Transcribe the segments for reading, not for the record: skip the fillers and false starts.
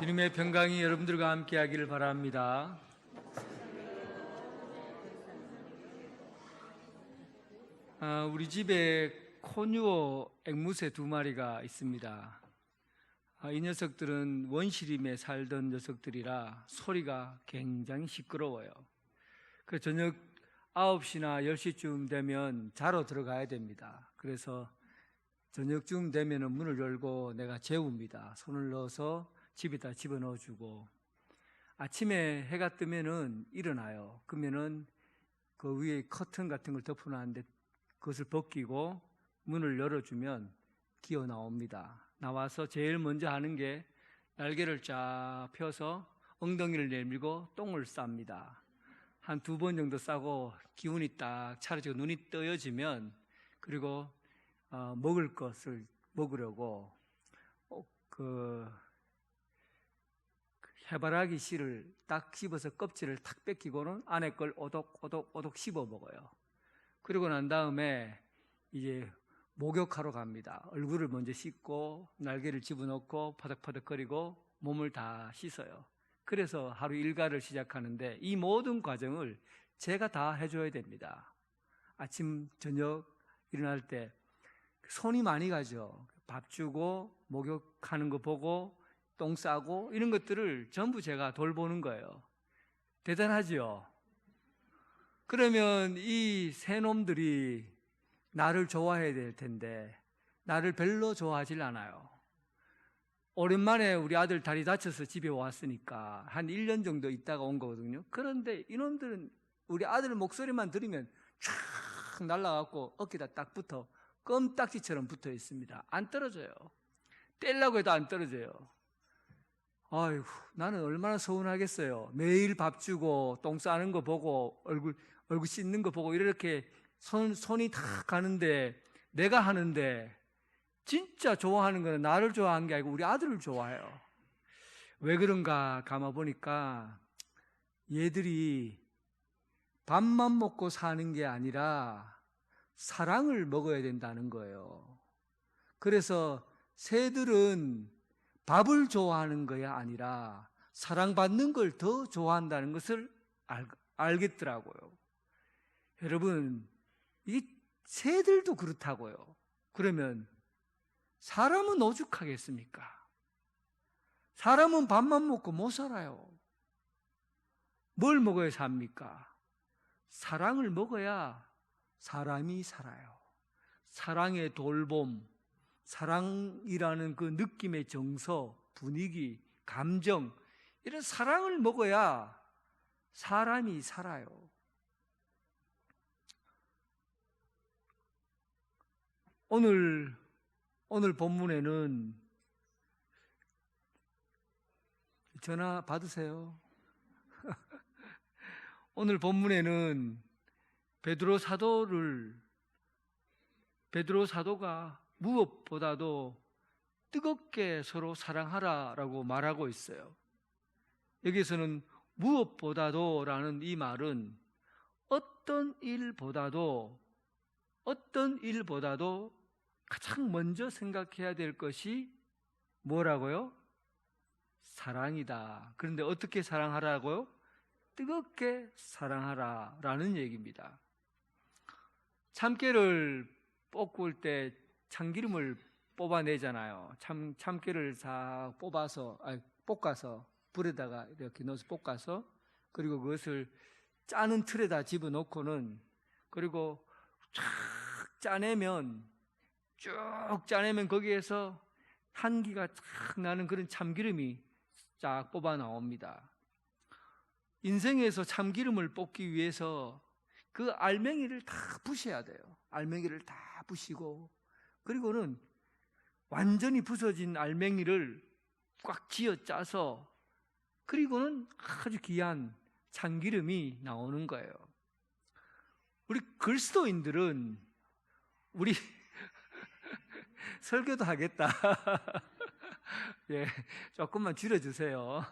주님의 평강이 여러분들과 함께 하기를 바랍니다. 우리 집에 코뉴어 앵무새 2마리가 있습니다. 이 녀석들은 원시림에 살던 녀석들이라 소리가 굉장히 시끄러워요. 그래서 저녁 9시나 10시쯤 되면 자러 들어가야 됩니다. 그래서 저녁쯤 되면 문을 열고 내가 재웁니다. 손을 넣어서 집에다 집어넣어주고, 아침에 해가 뜨면은 일어나요. 그러면은 그 위에 커튼 같은 걸 덮어놨는데 그것을 벗기고 문을 열어주면 기어 나옵니다. 나와서 제일 먼저 하는 게 날개를 쫙 펴서 엉덩이를 내밀고 똥을 쌉니다. 한 2번 정도 싸고 기운이 딱 차려지고 눈이 떠여지면, 그리고 먹을 것을 먹으려고 해바라기 씨를 딱 씹어서 껍질을 탁 뺏기고는 안에 걸 오독오독 씹어 먹어요. 그리고 난 다음에 이제 목욕하러 갑니다. 얼굴을 먼저 씻고 날개를 집어넣고 파닥파닥거리고 몸을 다 씻어요. 그래서 하루 일과를 시작하는데 이 모든 과정을 제가 다 해줘야 됩니다. 아침 저녁 일어날 때 손이 많이 가죠. 밥 주고 목욕하는 거 보고 똥 싸고 이런 것들을 전부 제가 돌보는 거예요. 대단하죠? 그러면 이 새 놈들이 나를 좋아해야 될 텐데 나를 별로 좋아하질 않아요. 오랜만에 우리 아들 다리 다쳐서 집에 왔으니까 한 1년 정도 있다가 온 거거든요. 그런데 이놈들은 우리 아들 목소리만 들으면 촥 날아가고 어깨다 딱 붙어 껌딱지처럼 붙어 있습니다. 안 떨어져요. 떼려고 해도 안 떨어져요. 아이고, 나는 얼마나 서운하겠어요. 매일 밥 주고 똥 싸는 거 보고 얼굴 씻는 거 보고 이렇게 손이 다 가는데, 내가 하는데 진짜 좋아하는 거는 나를 좋아하는 게 아니고 우리 아들을 좋아해요. 왜 그런가 감아보니까 얘들이 밥만 먹고 사는 게 아니라 사랑을 먹어야 된다는 거예요. 그래서 새들은 밥을 좋아하는 거야 아니라 사랑받는 걸 더 좋아한다는 것을 알겠더라고요. 여러분, 이 새들도 그렇다고요. 그러면 사람은 오죽하겠습니까? 사람은 밥만 먹고 못 살아요. 뭘 먹어야 삽니까? 사랑을 먹어야 사람이 살아요. 사랑의 돌봄, 사랑이라는 그 느낌의 정서, 분위기, 감정, 이런 사랑을 먹어야 사람이 살아요. 오늘 본문에는 전화 받으세요. 오늘 본문에는 베드로 사도가 무엇보다도 뜨겁게 서로 사랑하라라고 말하고 있어요. 여기서는 무엇보다도라는 이 말은 어떤 일보다도 가장 먼저 생각해야 될 것이 뭐라고요? 사랑이다. 그런데 어떻게 사랑하라고요? 뜨겁게 사랑하라라는 얘기입니다. 참깨를 볶을 때 참기름을 뽑아내잖아요. 참깨를 싹 볶아서 불에다가 이렇게 넣어서 볶아서, 그리고 그것을 짜는 틀에다 집어넣고는, 그리고 쫙 짜내면 거기에서 향기가 쫙 나는 그런 참기름이 쫙 뽑아 나옵니다. 인생에서 참기름을 뽑기 위해서 그 알맹이를 다 부셔야 돼요. 알맹이를 다 부시고, 그리고는 완전히 부서진 알맹이를 꽉 쥐어 짜서, 그리고는 아주 귀한 참기름이 나오는 거예요. 우리 그리스도인들은 우리 설교도 하겠다. 예, 조금만 줄여주세요.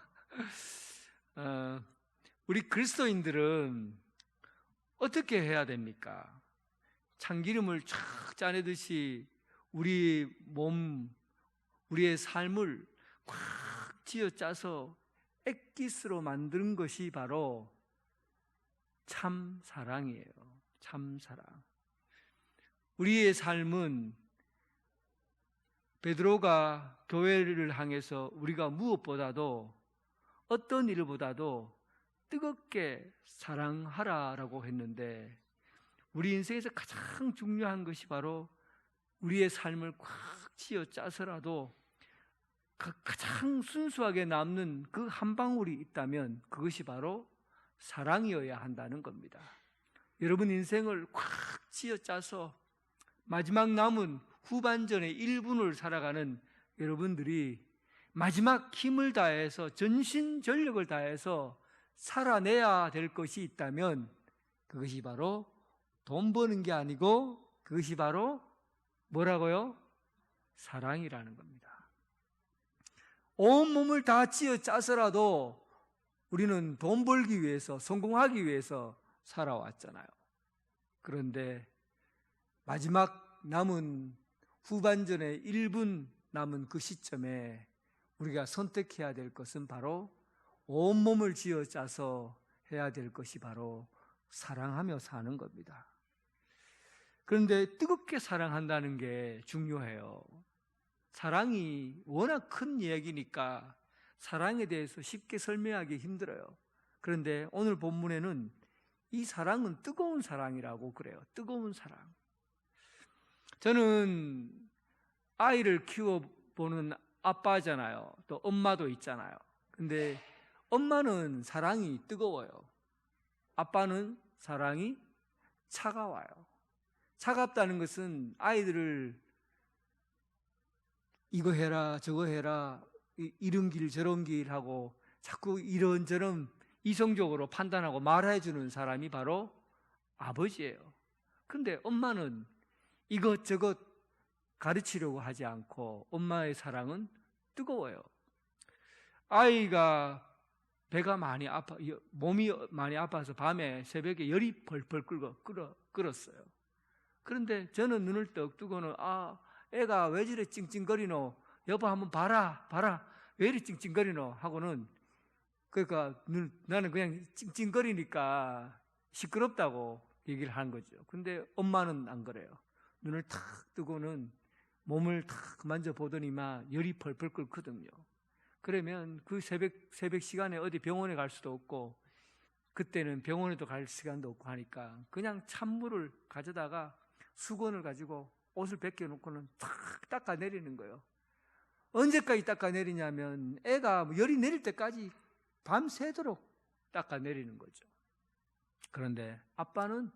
우리 그리스도인들은 어떻게 해야 됩니까? 참기름을 쫙 짜내듯이 우리의 삶을 꽉 쥐어짜서 액기스로 만든 것이 바로 참 사랑이에요. 참 사랑. 우리의 삶은 베드로가 교회를 향해서 우리가 무엇보다도 어떤 일보다도 뜨겁게 사랑하라라고 했는데, 우리 인생에서 가장 중요한 것이 바로 우리의 삶을 꽉 쥐어짜서라도 가장 순수하게 남는 그 한 방울이 있다면 그것이 바로 사랑이어야 한다는 겁니다. 여러분 인생을 꽉 쥐어짜서 마지막 남은 후반전의 1분을 살아가는 여러분들이 마지막 힘을 다해서 전신전력을 다해서 살아내야 될 것이 있다면 그것이 바로 돈 버는 게 아니고 그것이 바로 뭐라고요? 사랑이라는 겁니다. 온 몸을 다 쥐어짜서라도 우리는 돈 벌기 위해서, 성공하기 위해서 살아왔잖아요. 그런데 마지막 남은 후반전의 1분 남은 그 시점에 우리가 선택해야 될 것은 바로 온몸을 쥐어짜서 해야 될 것이 바로 사랑하며 사는 겁니다. 그런데 뜨겁게 사랑한다는 게 중요해요. 사랑이 워낙 큰 이야기니까 사랑에 대해서 쉽게 설명하기 힘들어요. 그런데 오늘 본문에는 이 사랑은 뜨거운 사랑이라고 그래요. 뜨거운 사랑. 저는 아이를 키워보는 아빠잖아요. 또 엄마도 있잖아요. 근데 엄마는 사랑이 뜨거워요. 아빠는 사랑이 차가워요. 차갑다는 것은 아이들을 이거 해라 저거 해라 이런 길 저런 길 하고 자꾸 이런저런 이성적으로 판단하고 말해주는 사람이 바로 아버지예요. 근데 엄마는 이것저것 가르치려고 하지 않고 엄마의 사랑은 뜨거워요. 아이가 배가 많이 아파, 몸이 많이 아파서 밤에 새벽에 열이 벌벌 끓었어요. 그런데 저는 눈을 떡 뜨고는 애가 왜 저래 찡찡거리노? 여보 한번 봐라 왜 이리 찡찡거리노? 하고는 그러니까 나는 그냥 찡찡거리니까 시끄럽다고 얘기를 하는 거죠. 근데 엄마는 안 그래요. 눈을 탁 뜨고는 몸을 탁 만져보더니만 열이 펄펄 끓거든요. 그러면 그 새벽 시간에 어디 병원에 갈 수도 없고 그때는 병원에도 갈 시간도 없고 하니까 그냥 찬물을 가져다가 수건을 가지고 옷을 벗겨놓고는 탁 닦아내리는 거예요. 언제까지 닦아내리냐면 애가 열이 내릴 때까지 밤새도록 닦아내리는 거죠. 그런데 아빠는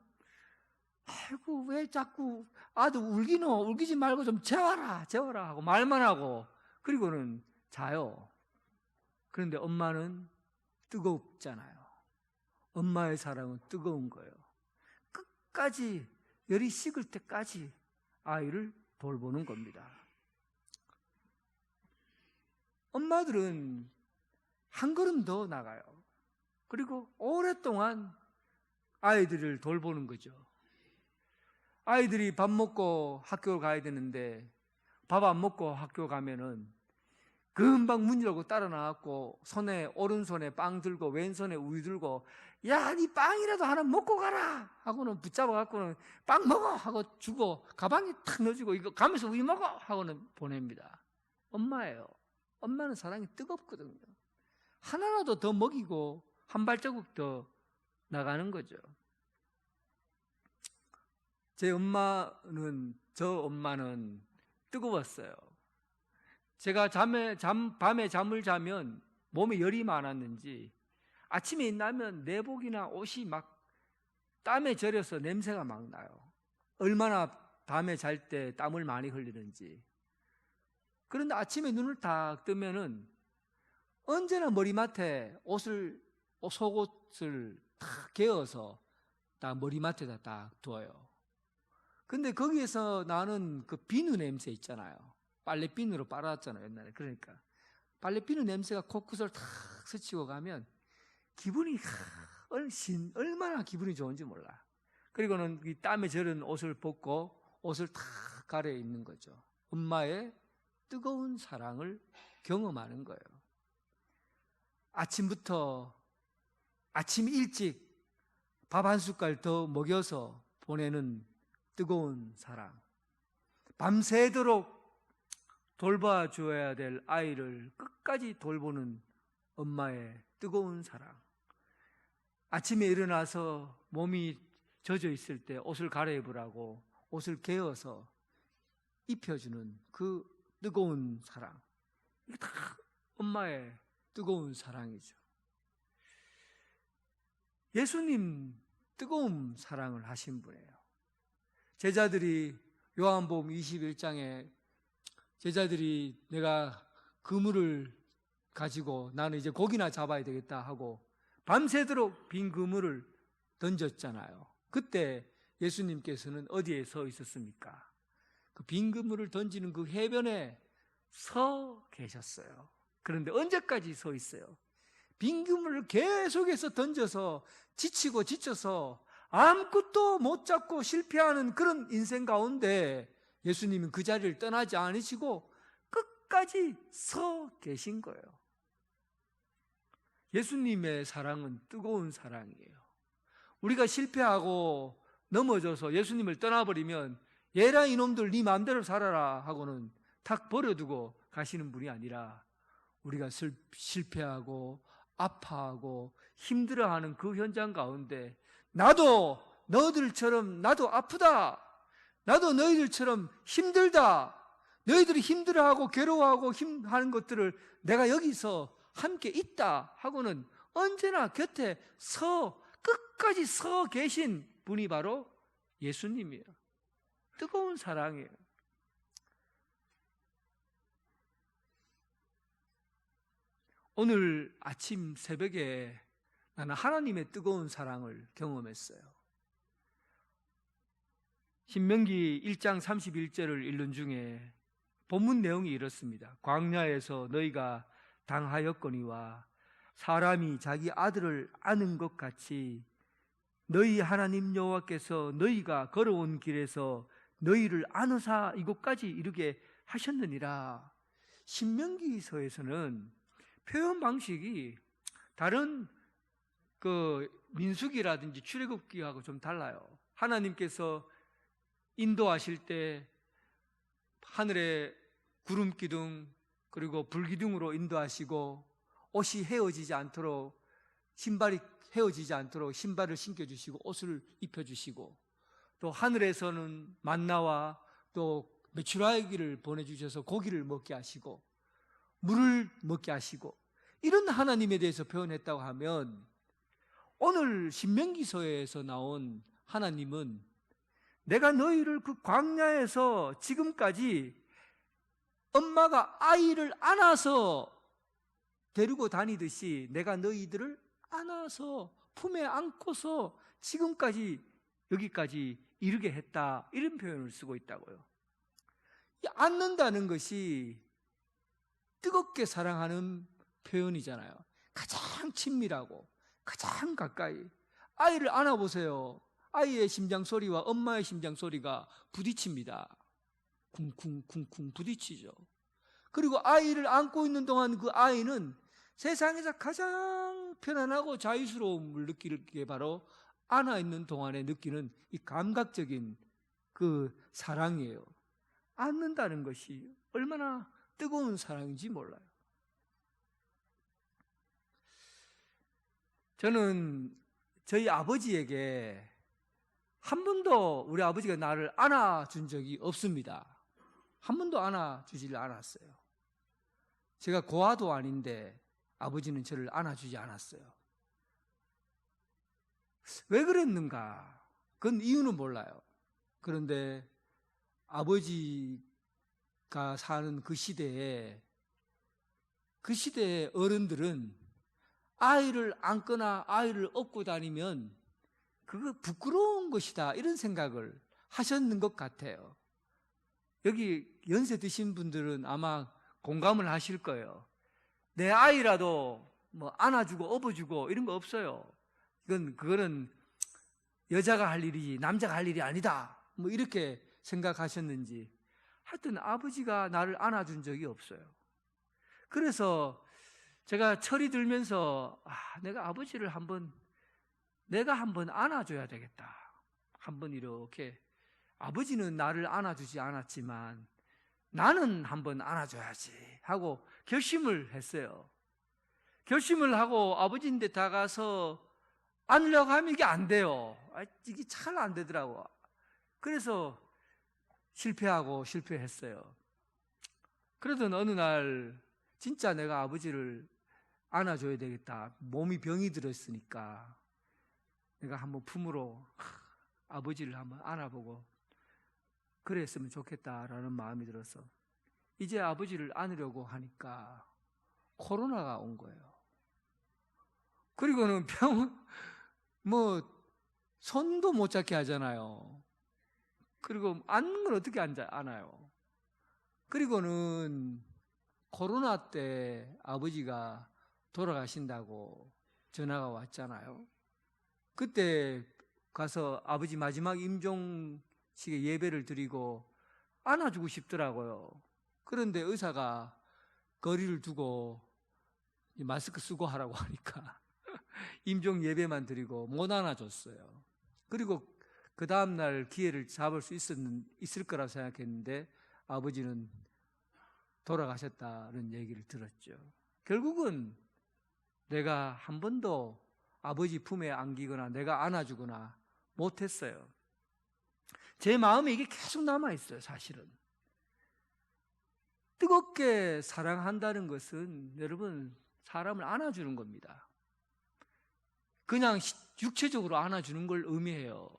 아이고 왜 자꾸 아들 울기노? 울기지 말고 좀 재워라 하고 말만 하고 그리고는 자요. 그런데 엄마는 뜨겁잖아요. 엄마의 사랑은 뜨거운 거예요. 끝까지 열이 식을 때까지 아이를 돌보는 겁니다. 엄마들은 한 걸음 더 나가요. 그리고 오랫동안 아이들을 돌보는 거죠. 아이들이 밥 먹고 학교 가야 되는데 밥 안 먹고 학교 가면은 금방 문 열고 따라 나왔고 오른손에 빵 들고 왼손에 우유 들고 야, 네 빵이라도 하나 먹고 가라 하고는 붙잡아 갖고는 빵 먹어 하고 주고 가방에 탁 넣어주고 이거 가면서 우유 먹어 하고는 보냅니다. 엄마예요. 엄마는 사랑이 뜨겁거든요. 하나라도 더 먹이고 한 발자국 더 나가는 거죠. 저 엄마는 뜨거웠어요. 제가 밤에 잠을 자면 몸에 열이 많았는지 아침에 일어나면 내복이나 옷이 막 땀에 절여서 냄새가 막 나요. 얼마나 밤에 잘 때 땀을 많이 흘리는지. 그런데 아침에 눈을 딱 뜨면은 언제나 머리맡에 속옷을 탁 개어서 딱 머리맡에다 딱 두어요. 근데 거기에서 나는 그 비누 냄새 있잖아요. 빨래 비누로 빨았잖아요, 옛날에. 그러니까 빨래 비누 냄새가 코끝을 탁 스치고 가면 기분이 얼마나 기분이 좋은지 몰라. 그리고는 이 땀에 절은 옷을 벗고 옷을 탁 가려입는 거죠. 엄마의 뜨거운 사랑을 경험하는 거예요. 아침부터 아침 일찍 밥 한 숟갈 더 먹여서 보내는 뜨거운 사랑, 밤새도록 돌봐줘야 될 아이를 끝까지 돌보는 엄마의 뜨거운 사랑, 아침에 일어나서 몸이 젖어 있을 때 옷을 갈아입으라고 옷을 개어서 입혀주는 그 뜨거운 사랑, 이게 다 엄마의 뜨거운 사랑이죠. 예수님 뜨거운 사랑을 하신 분이에요. 제자들이 요한복음 21장에 제자들이 내가 그물을 가지고 나는 이제 고기나 잡아야 되겠다 하고 밤새도록 빈 그물을 던졌잖아요. 그때 예수님께서는 어디에 서 있었습니까? 그 빈 그물을 던지는 그 해변에 서 계셨어요. 그런데 언제까지 서 있어요? 빈 그물을 계속해서 던져서 지치고 지쳐서 아무것도 못 잡고 실패하는 그런 인생 가운데 예수님은 그 자리를 떠나지 않으시고 끝까지 서 계신 거예요. 예수님의 사랑은 뜨거운 사랑이에요. 우리가 실패하고 넘어져서 예수님을 떠나버리면 얘라 이놈들 네 마음대로 살아라 하고는 탁 버려두고 가시는 분이 아니라 우리가 실패하고 아파하고 힘들어하는 그 현장 가운데 나도 너희들처럼 나도 아프다, 나도 너희들처럼 힘들다, 너희들이 힘들어하고 괴로워하고 하는 것들을 내가 여기서 함께 있다 하고는 언제나 곁에 끝까지 서 계신 분이 바로 예수님이에요. 뜨거운 사랑이에요. 오늘 아침 새벽에 나는 하나님의 뜨거운 사랑을 경험했어요. 신명기 1장 31절을 읽는 중에 본문 내용이 이렇습니다. 광야에서 너희가 당하였거니와 사람이 자기 아들을 아는 것 같이 너희 하나님 여호와께서 너희가 걸어온 길에서 너희를 안으사 이곳까지 이르게 하셨느니라. 신명기서에서는 표현 방식이 다른 그 민수기라든지 출애굽기하고 좀 달라요. 하나님께서 인도하실 때 하늘의 구름 기둥 그리고 불 기둥으로 인도하시고 옷이 헤어지지 않도록 신발이 헤어지지 않도록 신발을 신겨주시고 옷을 입혀주시고 또 하늘에서는 만나와 또 메추라기를 보내주셔서 고기를 먹게 하시고 물을 먹게 하시고 이런 하나님에 대해서 표현했다고 하면 오늘 신명기서에서 나온 하나님은 내가 너희를 그 광야에서 지금까지 엄마가 아이를 안아서 데리고 다니듯이 내가 너희들을 안아서 품에 안고서 지금까지 여기까지 이르게 했다, 이런 표현을 쓰고 있다고요. 이 안는다는 것이 뜨겁게 사랑하는 표현이잖아요. 가장 친밀하고 가장 가까이. 아이를 안아보세요. 아이의 심장 소리와 엄마의 심장 소리가 부딪힙니다. 쿵쿵쿵쿵 부딪히죠. 그리고 아이를 안고 있는 동안 그 아이는 세상에서 가장 편안하고 자유스러움을 느낄 게 바로 안아 있는 동안에 느끼는 이 감각적인 그 사랑이에요. 안는다는 것이 얼마나 뜨거운 사랑인지 몰라요. 저는 저희 아버지에게 한 번도 우리 아버지가 나를 안아준 적이 없습니다. 한 번도 안아주질 않았어요. 제가 고아도 아닌데 아버지는 저를 안아주지 않았어요. 왜 그랬는가? 그건 이유는 몰라요. 그런데 아버지가 사는 그 시대에 어른들은 아이를 안거나 아이를 업고 다니면 그거 부끄러운 것이다, 이런 생각을 하셨는 것 같아요. 여기 연세 드신 분들은 아마 공감을 하실 거예요. 내 아이라도 뭐 안아주고 업어주고 이런 거 없어요. 그거는 여자가 할 일이지 남자가 할 일이 아니다, 뭐 이렇게 생각하셨는지 하여튼 아버지가 나를 안아준 적이 없어요. 그래서 제가 철이 들면서 내가 아버지를 내가 한번 안아줘야 되겠다. 한번 이렇게, 아버지는 나를 안아주지 않았지만 나는 한번 안아줘야지 하고 결심을 했어요. 결심을 하고 아버지인데 다가서 안으려고 하면 이게 안 돼요. 이게 잘 안 되더라고. 그래서 실패했어요. 그래도 어느 날 진짜 내가 아버지를 안아줘야 되겠다. 몸이 병이 들었으니까 내가 한번 품으로 아버지를 한번 안아보고 그랬으면 좋겠다라는 마음이 들어서 이제 아버지를 안으려고 하니까 코로나가 온 거예요. 그리고는 손도 못 잡게 하잖아요. 그리고 안는 걸 어떻게 안아요? 그리고는 코로나 때 아버지가 돌아가신다고 전화가 왔잖아요. 그때 가서 아버지 마지막 임종식에 예배를 드리고 안아주고 싶더라고요. 그런데 의사가 거리를 두고 마스크 쓰고 하라고 하니까 임종 예배만 드리고 못 안아줬어요. 그리고 그 다음날 기회를 잡을 수 있을 거라고 생각했는데 아버지는 돌아가셨다는 얘기를 들었죠. 결국은 내가 한 번도 아버지 품에 안기거나 내가 안아주거나 못했어요. 제 마음에 이게 계속 남아있어요. 사실은 뜨겁게 사랑한다는 것은 여러분 사람을 안아주는 겁니다. 그냥 육체적으로 안아주는 걸 의미해요.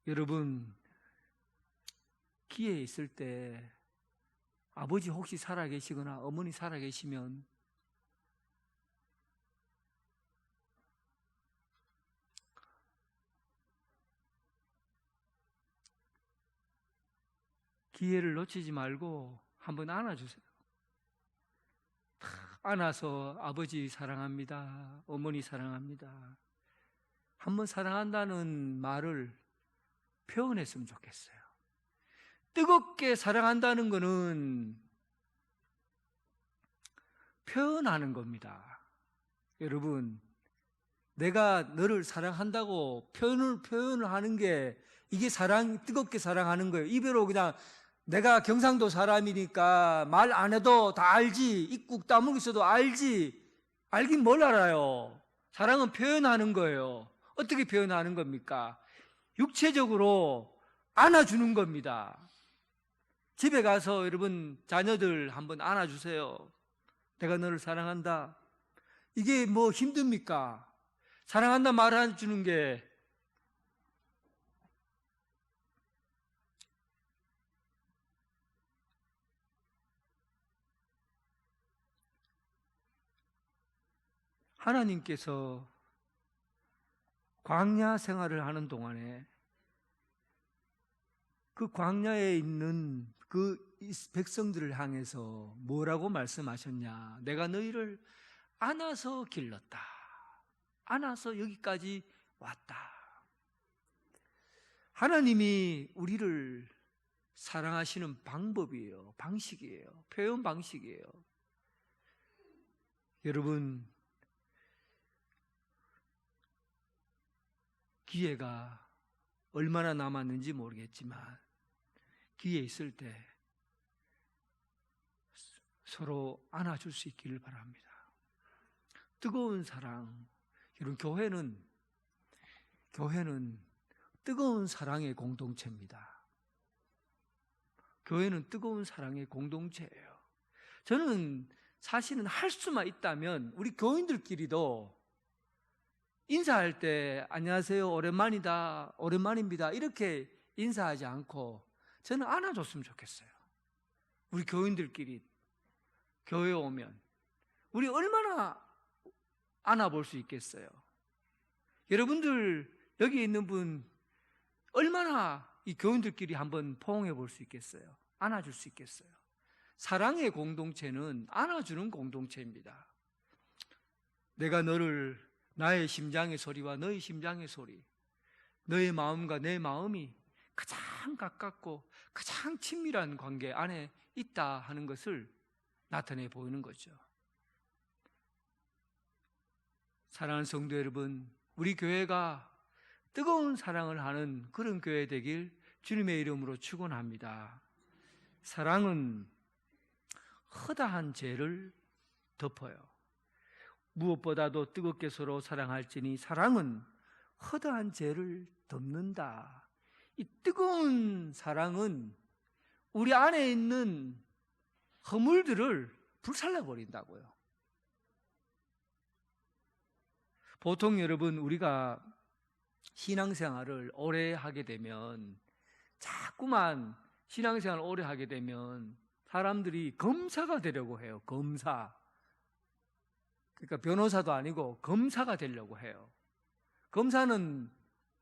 여러분 기회 있을 때 아버지 혹시 살아계시거나 어머니 살아계시면 기회를 놓치지 말고 한번 안아주세요. 안아서 아버지 사랑합니다. 어머니 사랑합니다. 한번 사랑한다는 말을 표현했으면 좋겠어요. 뜨겁게 사랑한다는 것은 표현하는 겁니다. 여러분, 내가 너를 사랑한다고 표현을 하는 게 이게 뜨겁게 사랑하는 거예요. 입으로 그냥 내가 경상도 사람이니까 말 안 해도 다 알지. 입국 다물고 있어도 알지. 알긴 뭘 알아요. 사랑은 표현하는 거예요. 어떻게 표현하는 겁니까? 육체적으로 안아주는 겁니다. 집에 가서 여러분 자녀들 한번 안아주세요. 내가 너를 사랑한다. 이게 뭐 힘듭니까? 사랑한다 말해주는 게 하나님께서 광야 생활을 하는 동안에 그 광야에 있는 그 백성들을 향해서 뭐라고 말씀하셨냐? 내가 너희를 안아서 길렀다. 안아서 여기까지 왔다. 하나님이 우리를 사랑하시는 방법이에요. 방식이에요. 표현 방식이에요. 여러분, 기회가 얼마나 남았는지 모르겠지만 기회 있을 때 서로 안아줄 수 있기를 바랍니다. 뜨거운 사랑. 여러분, 교회는 뜨거운 사랑의 공동체입니다. 교회는 뜨거운 사랑의 공동체예요. 저는 사실은 할 수만 있다면 우리 교인들끼리도 인사할 때 안녕하세요, 오랜만입니다 이렇게 인사하지 않고 저는 안아줬으면 좋겠어요. 우리 교인들끼리 교회에 오면 우리 얼마나 안아볼 수 있겠어요? 여러분들 여기 있는 분 얼마나 이 교인들끼리 한번 포옹해 볼 수 있겠어요? 안아줄 수 있겠어요? 사랑의 공동체는 안아주는 공동체입니다. 내가 너를 나의 심장의 소리와 너의 심장의 소리, 너의 마음과 내 마음이 가장 가깝고 가장 친밀한 관계 안에 있다 하는 것을 나타내 보이는 거죠. 사랑하는 성도 여러분, 우리 교회가 뜨거운 사랑을 하는 그런 교회 되길 주님의 이름으로 축원합니다. 사랑은 허다한 죄를 덮어요. 무엇보다도 뜨겁게 서로 사랑할지니 사랑은 허다한 죄를 덮는다. 이 뜨거운 사랑은 우리 안에 있는 허물들을 불살라버린다고요. 보통 여러분, 우리가 신앙생활을 오래 하게 되면, 자꾸만 신앙생활을 오래 하게 되면 사람들이 검사가 되려고 해요. 검사. 그러니까 변호사도 아니고 검사가 되려고 해요. 검사는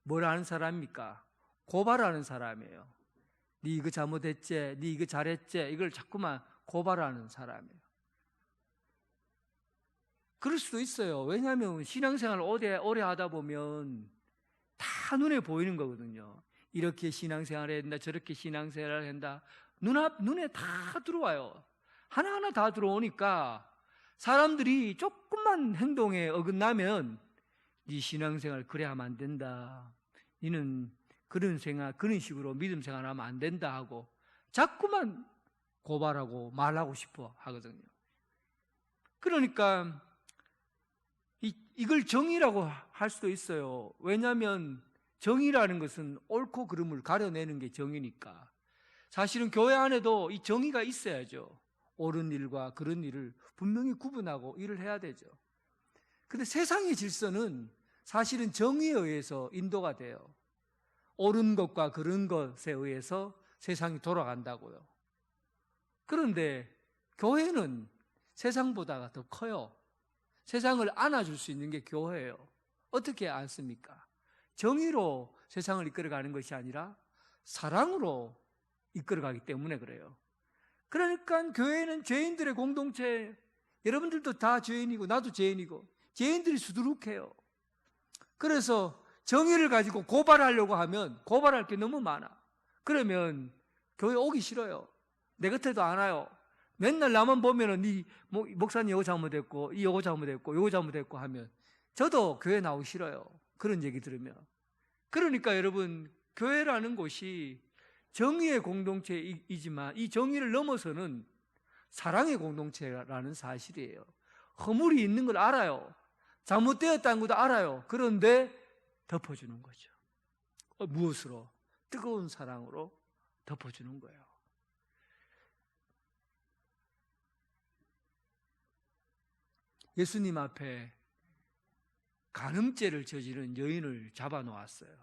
뭘 하는 사람입니까? 고발하는 사람이에요. 네 이거 잘못했지, 네 이거 잘했지, 이걸 자꾸만 고발하는 사람이에요. 그럴 수도 있어요. 왜냐하면 신앙생활을 오래 하다 보면 다 눈에 보이는 거거든요. 이렇게 신앙생활을 한다, 저렇게 신앙생활을 한다. 눈에 다 들어와요. 하나하나 다 들어오니까 사람들이 조금만 행동에 어긋나면 네 신앙생활 그래 하면 안 된다, 너는 그런 식으로 믿음 생활하면 안 된다 하고 자꾸만 고발하고 말하고 싶어 하거든요. 그러니까 이걸 정의라고 할 수도 있어요. 왜냐하면 정의라는 것은 옳고 그름을 가려내는 게 정의니까. 사실은 교회 안에도 이 정의가 있어야죠. 옳은 일과 그런 일을 분명히 구분하고 일을 해야 되죠. 근데 세상의 질서는 사실은 정의에 의해서 인도가 돼요. 옳은 것과 그런 것에 의해서 세상이 돌아간다고요. 그런데 교회는 세상보다 더 커요. 세상을 안아줄 수 있는 게 교회예요. 어떻게 안습니까? 정의로 세상을 이끌어가는 것이 아니라 사랑으로 이끌어가기 때문에 그래요. 그러니까 교회는 죄인들의 공동체, 여러분들도 다 죄인이고 나도 죄인이고 죄인들이 수두룩해요. 그래서 정의를 가지고 고발하려고 하면 고발할 게 너무 많아. 그러면 교회 오기 싫어요. 내 곁에도 안 와요. 맨날 나만 보면은 네 목사님 요거 잘못했고, 요거 잘못했고, 요거 잘못했고 하면 저도 교회 나오기 싫어요. 그런 얘기 들으면. 그러니까 여러분, 교회라는 곳이 정의의 공동체이지만 이 정의를 넘어서는 사랑의 공동체라는 사실이에요. 허물이 있는 걸 알아요. 잘못되었다는 것도 알아요. 그런데 덮어주는 거죠. 무엇으로? 뜨거운 사랑으로 덮어주는 거예요. 예수님 앞에 간음죄를 저지른 여인을 잡아놓았어요.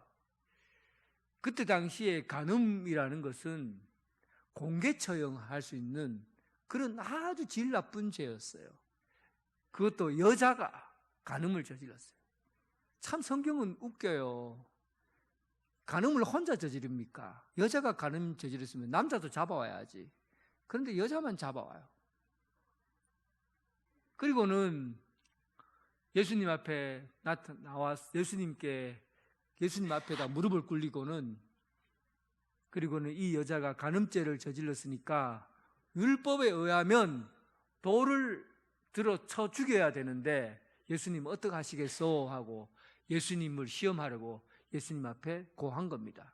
그때 당시에 간음이라는 것은 공개 처형할 수 있는 그런 아주 질 나쁜 죄였어요. 그것도 여자가 간음을 저질렀어요. 참 성경은 웃겨요. 간음을 혼자 저지릅니까? 여자가 간음 저질렀으면 남자도 잡아와야지. 그런데 여자만 잡아와요. 그리고는 예수님 앞에 예수님 앞에다 무릎을 꿇리고는, 그리고는 이 여자가 간음죄를 저질렀으니까 율법에 의하면 돌을 들어 쳐 죽여야 되는데 예수님 어떻게 하시겠소 하고 예수님을 시험하려고 예수님 앞에 고한 겁니다.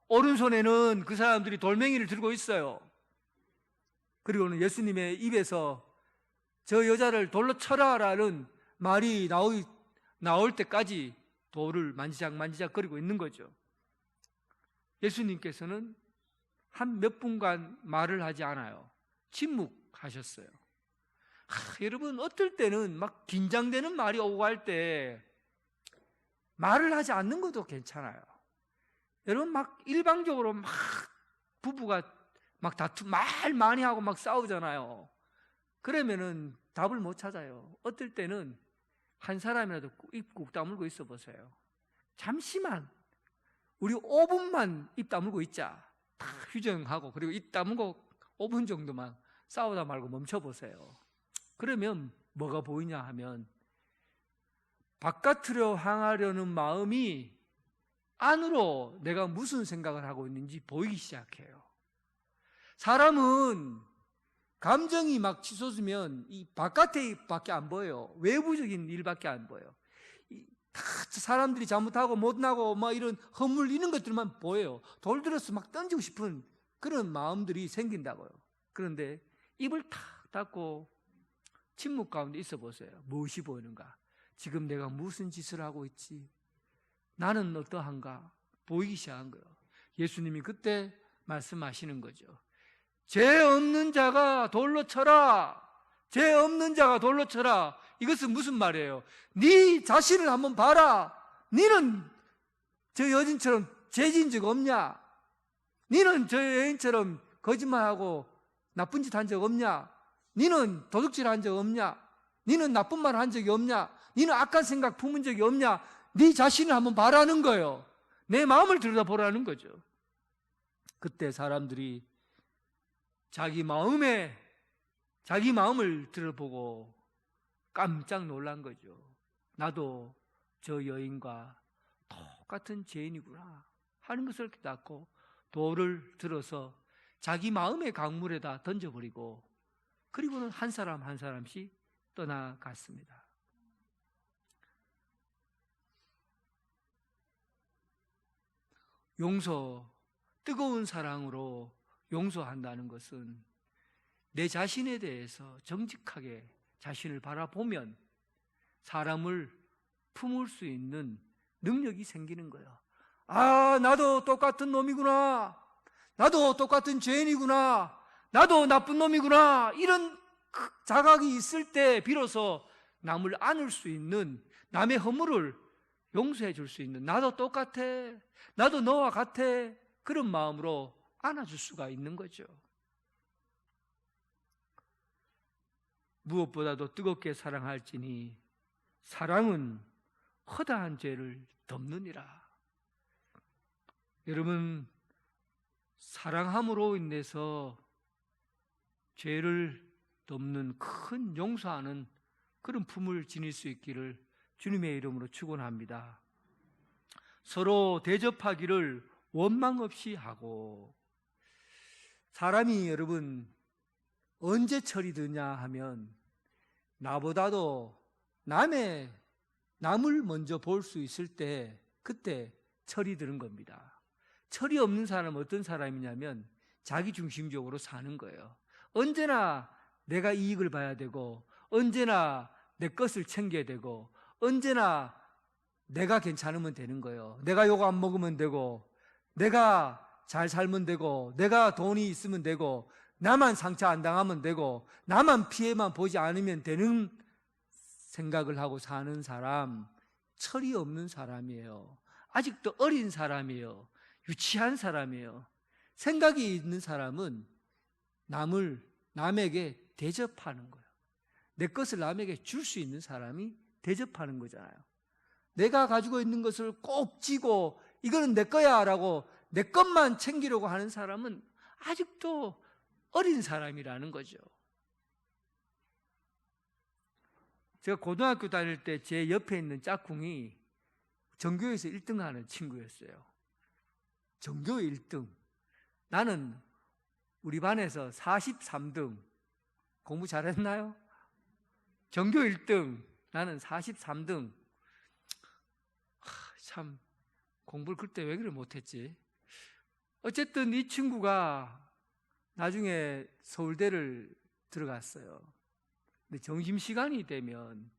오른손에는 그 사람들이 돌멩이를 들고 있어요. 그리고는 예수님의 입에서 저 여자를 돌로 쳐라라는 말이 나올 때까지 돌을 만지작 거리고 있는 거죠. 예수님께서는 한 몇 분간 말을 하지 않아요. 침묵하셨어요. 여러분, 어떨 때는 막 긴장되는 말이 오고 할 때 말을 하지 않는 것도 괜찮아요. 여러분, 막 일방적으로 막 부부가 막 말 많이 하고 막 싸우잖아요. 그러면은 답을 못 찾아요. 어떨 때는 한 사람이라도 입 꾹 다물고 있어 보세요. 잠시만, 우리 5분만 입 다물고 있자. 다 휴정하고, 그리고 입 다물고 5분 정도만 싸우다 말고 멈춰 보세요. 그러면 뭐가 보이냐 하면 바깥으로 향하려는 마음이 안으로 내가 무슨 생각을 하고 있는지 보이기 시작해요. 사람은 감정이 막 치솟으면 이 바깥에 밖에 안 보여요. 외부적인 일밖에 안 보여요. 다 사람들이 잘못하고 못나고 막 이런 허물 이런 것들만 보여요. 돌 들어서 막 던지고 싶은 그런 마음들이 생긴다고요. 그런데 입을 탁 닫고 침묵 가운데 있어 보세요. 무엇이 보이는가? 지금 내가 무슨 짓을 하고 있지? 나는 어떠한가? 보이기 시작한 거예요. 예수님이 그때 말씀하시는 거죠. 죄 없는 자가 돌로 쳐라. 죄 없는 자가 돌로 쳐라. 이것은 무슨 말이에요? 네 자신을 한번 봐라. 너는 저 여인처럼 죄 지은 적 없냐? 너는 저 여인처럼 거짓말하고 나쁜 짓 한 적 없냐? 너는 도둑질 한 적 없냐? 너는 나쁜 말 한 적이 없냐? 너는 악한 생각 품은 적이 없냐? 네 자신을 한번 봐라는 거예요. 내 마음을 들여다보라는 거죠. 그때 사람들이 자기 마음을 들여다보고 깜짝 놀란 거죠. 나도 저 여인과 똑같은 죄인이구나 하는 것을 깨닫고 돌을 들어서 자기 마음의 강물에다 던져버리고 그리고는 한 사람 한 사람씩 떠나갔습니다. 뜨거운 사랑으로 용서한다는 것은 내 자신에 대해서 정직하게 자신을 바라보면 사람을 품을 수 있는 능력이 생기는 거예요. 아, 나도 똑같은 놈이구나. 나도 똑같은 죄인이구나. 나도 나쁜 놈이구나. 이런 자각이 있을 때 비로소 남을 안을 수 있는, 남의 허물을 용서해 줄 수 있는, 나도 똑같아, 나도 너와 같아, 그런 마음으로 안아줄 수가 있는 거죠. 무엇보다도 뜨겁게 사랑할지니 사랑은 허다한 죄를 덮느니라. 여러분, 사랑함으로 인해서 죄를 덮는 큰 용서하는 그런 품을 지닐 수 있기를 주님의 이름으로 축원합니다. 서로 대접하기를 원망 없이 하고, 사람이 여러분 언제 철이 드냐 하면 나보다도 남을 먼저 볼 수 있을 때, 그때 철이 드는 겁니다. 철이 없는 사람은 어떤 사람이냐면 자기중심적으로 사는 거예요. 언제나 내가 이익을 봐야 되고, 언제나 내 것을 챙겨야 되고, 언제나 내가 괜찮으면 되는 거예요. 내가 욕 안 먹으면 되고, 내가 잘 살면 되고, 내가 돈이 있으면 되고, 나만 상처 안 당하면 되고, 나만 피해만 보지 않으면 되는 생각을 하고 사는 사람, 철이 없는 사람이에요. 아직도 어린 사람이에요. 유치한 사람이에요. 생각이 있는 사람은 남에게 대접하는 거예요. 내 것을 남에게 줄 수 있는 사람이 대접하는 거잖아요. 내가 가지고 있는 것을 꼭 쥐고 이거는 내 거야 라고 내 것만 챙기려고 하는 사람은 아직도 어린 사람이라는 거죠. 제가 고등학교 다닐 때 제 옆에 있는 짝꿍이 전교에서 1등 하는 친구였어요. 전교 1등. 나는 우리 반에서 43등. 공부 잘했나요? 전교 1등. 나는 43등. 참 공부를 그때 왜 그래 못했지? 어쨌든 이 친구가 나중에 서울대를 들어갔어요. 근데 점심시간이 되면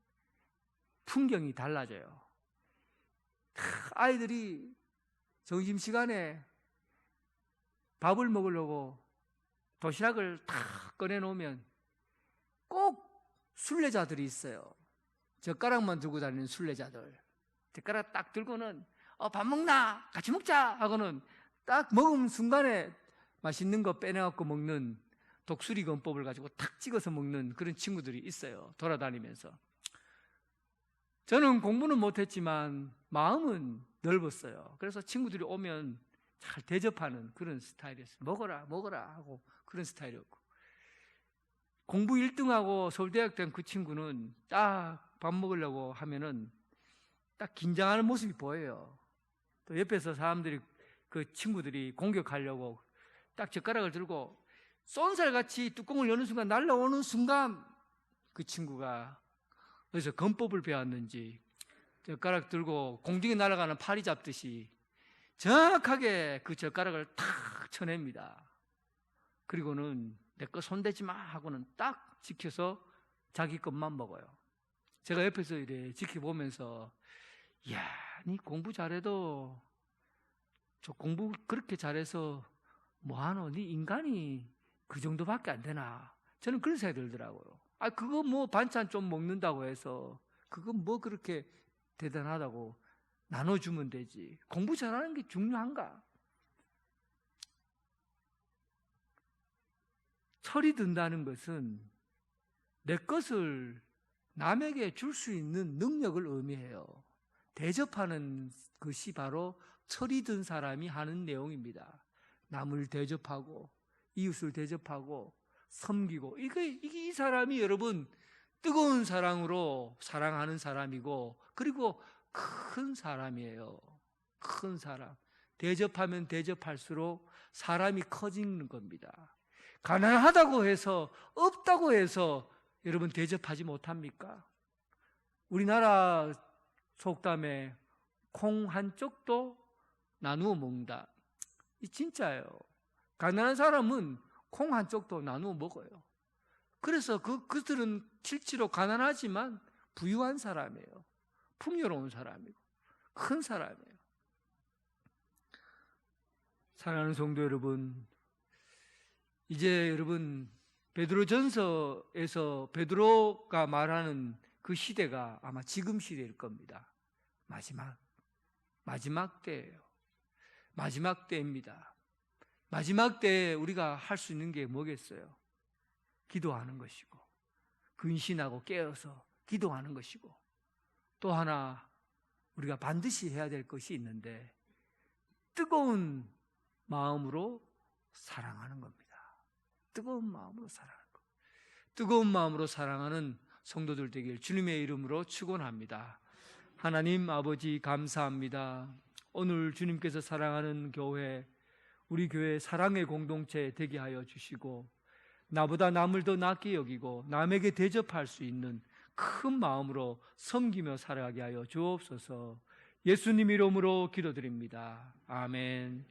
풍경이 달라져요. 아이들이 점심시간에 밥을 먹으려고 도시락을 탁 꺼내놓으면 꼭 순례자들이 있어요. 젓가락만 들고 다니는 순례자들. 젓가락 딱 들고는 밥 먹나? 같이 먹자! 하고는 딱 먹은 순간에 맛있는 거 빼내갖고 먹는 독수리 건법을 가지고 탁 찍어서 먹는 그런 친구들이 있어요. 돌아다니면서. 저는 공부는 못했지만 마음은 넓었어요. 그래서 친구들이 오면 잘 대접하는 그런 스타일이었어요. 먹어라 먹어라 하고 그런 스타일이었고, 공부 1등하고 서울대학 된 그 친구는 딱 밥 먹으려고 하면은 딱 긴장하는 모습이 보여요. 또 옆에서 사람들이, 그 친구들이 공격하려고 딱 젓가락을 들고 쏜살같이 뚜껑을 여는 순간, 날라오는 순간 그 친구가 어디서 건법을 배웠는지 젓가락 들고 공중에 날아가는 파리 잡듯이 정확하게 그 젓가락을 탁 쳐냅니다. 그리고는 내 거 손대지 마 하고는 딱 지켜서 자기 것만 먹어요. 제가 옆에서 이래 지켜보면서, 이야, 니 공부 잘해도 저 공부 그렇게 잘해서 뭐하노? 니 인간이 그 정도밖에 안 되나? 저는 그런 생각이 들더라고요. 아, 그거 뭐 반찬 좀 먹는다고 해서 그거 뭐 그렇게 대단하다고 나눠주면 되지. 공부 잘하는 게 중요한가? 철이 든다는 것은 내 것을 남에게 줄 수 있는 능력을 의미해요. 대접하는 것이 바로 철이 든 사람이 하는 내용입니다. 남을 대접하고 이웃을 대접하고 섬기고, 이게 이 사람이 여러분 뜨거운 사랑으로 사랑하는 사람이고, 그리고 큰 사람이에요. 큰 사람. 대접하면 대접할수록 사람이 커지는 겁니다. 가난하다고 해서, 없다고 해서 여러분 대접하지 못합니까? 우리나라 속담에 콩 한 쪽도 나누어 먹는다. 이 진짜예요. 가난한 사람은 콩 한 쪽도 나누어 먹어요. 그래서 그들은 실제로 가난하지만 부유한 사람이에요. 풍요로운 사람이고 큰 사람이에요. 사랑하는 성도 여러분, 이제 여러분 베드로전서에서 베드로가 말하는 그 시대가 아마 지금 시대일 겁니다. 마지막 때예요. 마지막 때입니다. 마지막 때에 우리가 할 수 있는 게 뭐겠어요? 기도하는 것이고, 근신하고 깨어서 기도하는 것이고, 또 하나 우리가 반드시 해야 될 것이 있는데, 뜨거운 마음으로 사랑하는 겁니다. 뜨거운 마음으로 사랑하는 것. 뜨거운 마음으로 사랑하는 성도들 되길 주님의 이름으로 축원합니다. 하나님 아버지 감사합니다. 오늘 주님께서 사랑하는 교회, 우리 교회 사랑의 공동체 되게 하여 주시고, 나보다 남을 더 낫게 여기고 남에게 대접할 수 있는 큰 마음으로 섬기며 살아가게 하여 주옵소서. 예수님 이름으로 기도드립니다. 아멘.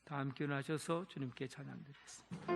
다 함께 일어나셔서 주님께 찬양드리겠습니다.